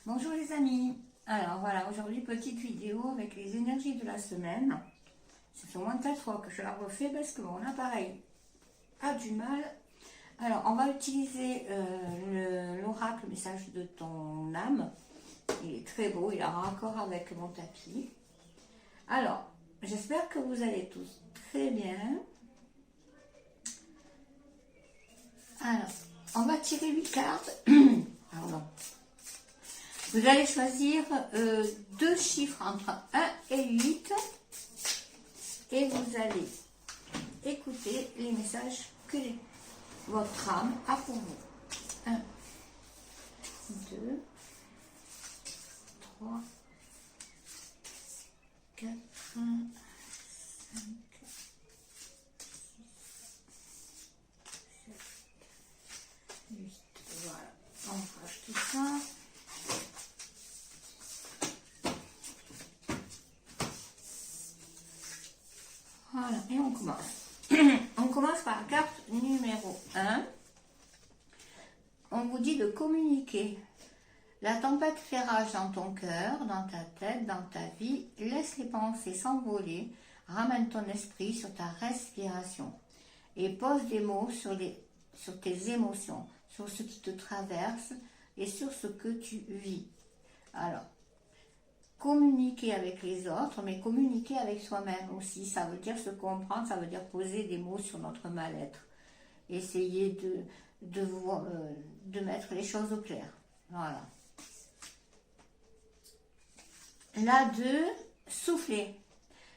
Bonjour les amis. Alors voilà, aujourd'hui petite vidéo avec les énergies de la semaine. Ça fait au moins 4 fois que je la refais parce que mon appareil a du mal. Alors on va utiliser l'oracle message de ton âme. Il est très beau, il a un raccord avec mon tapis. Alors, j'espère que vous allez tous très bien. Alors, on va tirer 8 cartes. Pardon. Vous allez choisir deux chiffres entre 1 et 8 et vous allez écouter les messages que votre âme a pour vous. 1, 2, 3, 4, 5, 6, 7, 8. Voilà, on range tout ça. Voilà, et on commence. On commence par la carte numéro 1. On vous dit de communiquer. La tempête fait rage dans ton cœur, dans ta tête, dans ta vie. Laisse les pensées s'envoler. Ramène ton esprit sur ta respiration. Et pose des mots sur tes émotions, sur ce qui te traverse et sur ce que tu vis. Alors, communiquer avec les autres, mais communiquer avec soi-même aussi. Ça veut dire se comprendre, ça veut dire poser des mots sur notre mal-être. Essayer de mettre les choses au clair. Voilà. La 2, souffler.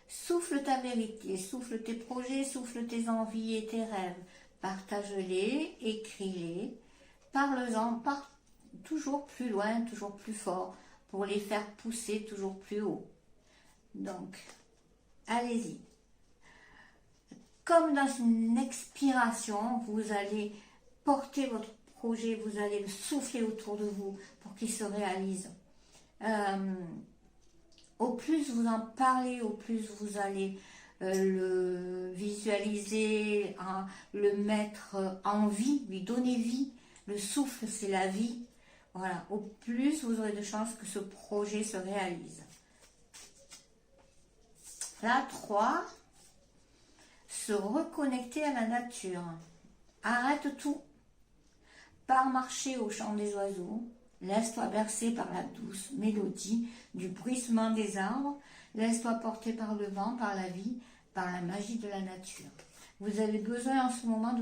Souffle ta vérité, souffle tes projets, souffle tes envies et tes rêves. Partage-les, écris-les, parle-en, toujours plus loin, toujours plus fort, pour les faire pousser toujours plus haut. Donc, allez-y. Comme dans une expiration, vous allez porter votre projet, vous allez le souffler autour de vous pour qu'il se réalise. Au plus vous en parlez, au plus vous allez le visualiser, le mettre en vie, lui donner vie. Le souffle, c'est la vie. Voilà, au plus vous aurez de chances que ce projet se réalise. La 3, se reconnecter à la nature. Arrête tout. Pars marcher au chant des oiseaux. Laisse-toi bercer par la douce mélodie du bruissement des arbres. Laisse-toi porter par le vent, par la vie, par la magie de la nature. Vous avez besoin en ce moment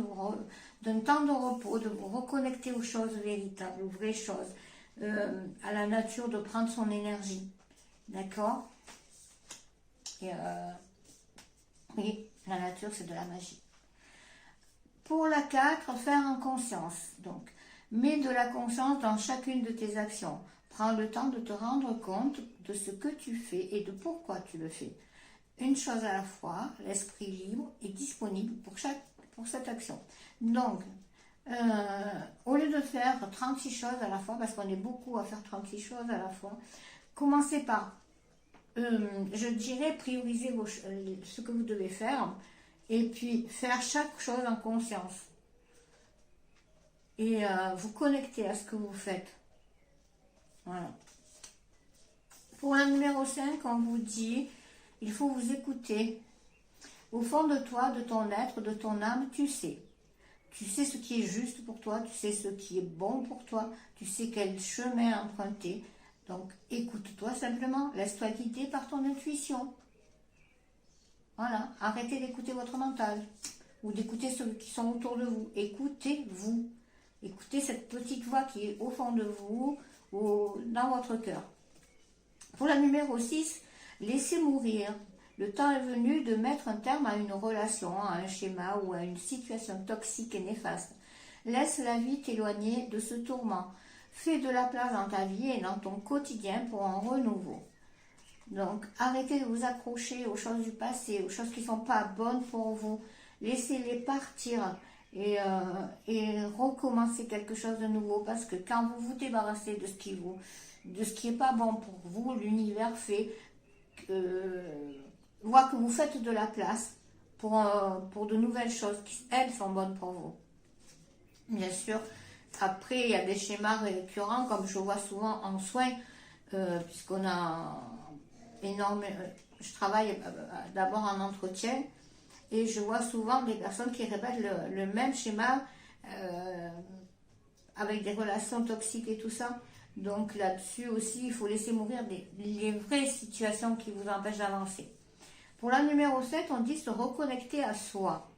d'un temps de repos, de vous reconnecter aux choses véritables, aux vraies choses, à la nature, de prendre son énergie. D'accord? Oui, la nature, c'est de la magie. Pour la 4, faire en conscience. Donc, mets de la conscience dans chacune de tes actions. Prends le temps de te rendre compte de ce que tu fais et de pourquoi tu le fais. Une chose à la fois, l'esprit libre est disponible pour cette action. Donc, au lieu de faire 36 choses à la fois, parce qu'on est beaucoup à faire 36 choses à la fois, commencez par, je dirais, prioriser ce que vous devez faire et puis faire chaque chose en conscience. Et vous connecter à ce que vous faites. Voilà. Pour la numéro 5, on vous dit, il faut vous écouter. Au fond de toi, de ton être, de ton âme, tu sais. Tu sais ce qui est juste pour toi, tu sais ce qui est bon pour toi, tu sais quel chemin emprunter. Donc, écoute-toi simplement, laisse-toi guider par ton intuition. Voilà, arrêtez d'écouter votre mental ou d'écouter ceux qui sont autour de vous. Écoutez-vous. Écoutez cette petite voix qui est au fond de vous ou dans votre cœur. Pour la numéro 6, laissez mourir. Le temps est venu de mettre un terme à une relation, à un schéma ou à une situation toxique et néfaste. Laisse la vie t'éloigner de ce tourment. Fais de la place dans ta vie et dans ton quotidien pour un renouveau. Donc, arrêtez de vous accrocher aux choses du passé, aux choses qui ne sont pas bonnes pour vous. Laissez-les partir et recommencer quelque chose de nouveau. Parce que quand vous vous débarrassez de ce qui n'est pas bon pour vous, l'univers voit que vous faites de la place pour de nouvelles choses qui, elles, sont bonnes pour vous. Bien sûr, Après, il y a des schémas récurrents, comme je vois souvent en soins, puisqu'on a énormément... je travaille d'abord en entretien, et je vois souvent des personnes qui répètent le même schéma, avec des relations toxiques et tout ça. Donc là-dessus aussi, il faut laisser mourir les vraies situations qui vous empêchent d'avancer. Pour la numéro 7, on dit se reconnecter à soi.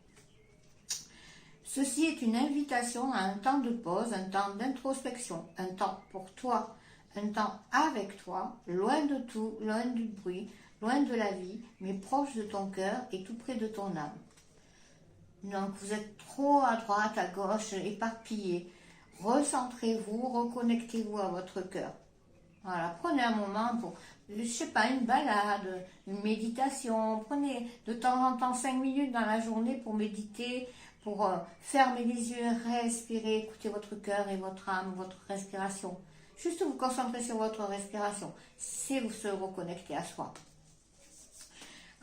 Ceci est une invitation à un temps de pause, un temps d'introspection, un temps pour toi, un temps avec toi, loin de tout, loin du bruit, loin de la vie, mais proche de ton cœur et tout près de ton âme. Donc vous êtes trop à droite, à gauche, éparpillés. Recentrez-vous, reconnectez-vous à votre cœur. Voilà, prenez un moment pour, je sais pas, une balade, une méditation. Prenez de temps en temps 5 minutes dans la journée pour méditer, pour fermer les yeux, respirer, écouter votre cœur et votre âme, votre respiration. Juste vous concentrer sur votre respiration, c'est vous se reconnecter à soi.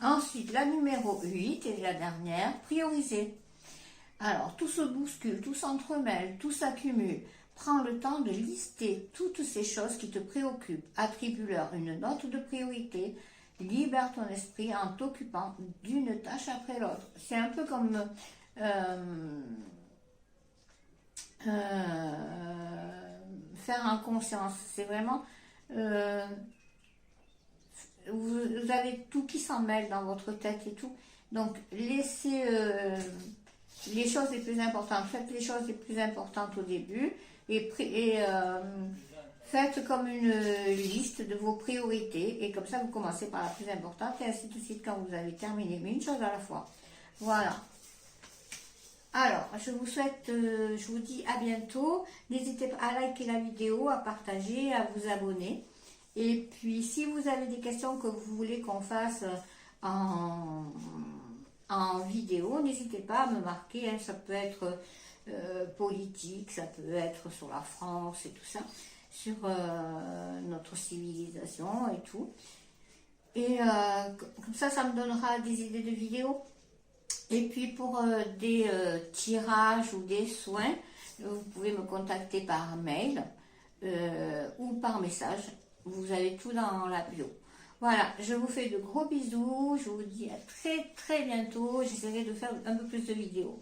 Ensuite, la numéro 8 et la dernière, prioriser. Alors, tout se bouscule, tout s'entremêle, tout s'accumule. Prends le temps de lister toutes ces choses qui te préoccupent. Attribue-leur une note de priorité. Libère ton esprit en t'occupant d'une tâche après l'autre. C'est un peu comme faire en conscience. C'est vraiment... vous avez tout qui s'en mêle dans votre tête et tout. Donc, laissez les choses les plus importantes. Faites les choses les plus importantes au début. Et faites comme une liste de vos priorités. Et comme ça, vous commencez par la plus importante. Et ainsi de suite quand vous avez terminé. Mais une chose à la fois. Voilà. Alors, je vous souhaite, je vous dis à bientôt. N'hésitez pas à liker la vidéo, à partager, à vous abonner. Et puis, si vous avez des questions que vous voulez qu'on fasse en vidéo, n'hésitez pas à me marquer. Hein, ça peut être politique, ça peut être sur la France et tout ça, sur notre civilisation et tout. Et comme ça me donnera des idées de vidéos. Et puis pour des tirages ou des soins, vous pouvez me contacter par mail ou par message. Vous avez tout dans la bio. Voilà, je vous fais de gros bisous. Je vous dis à très très bientôt. J'essaierai de faire un peu plus de vidéos.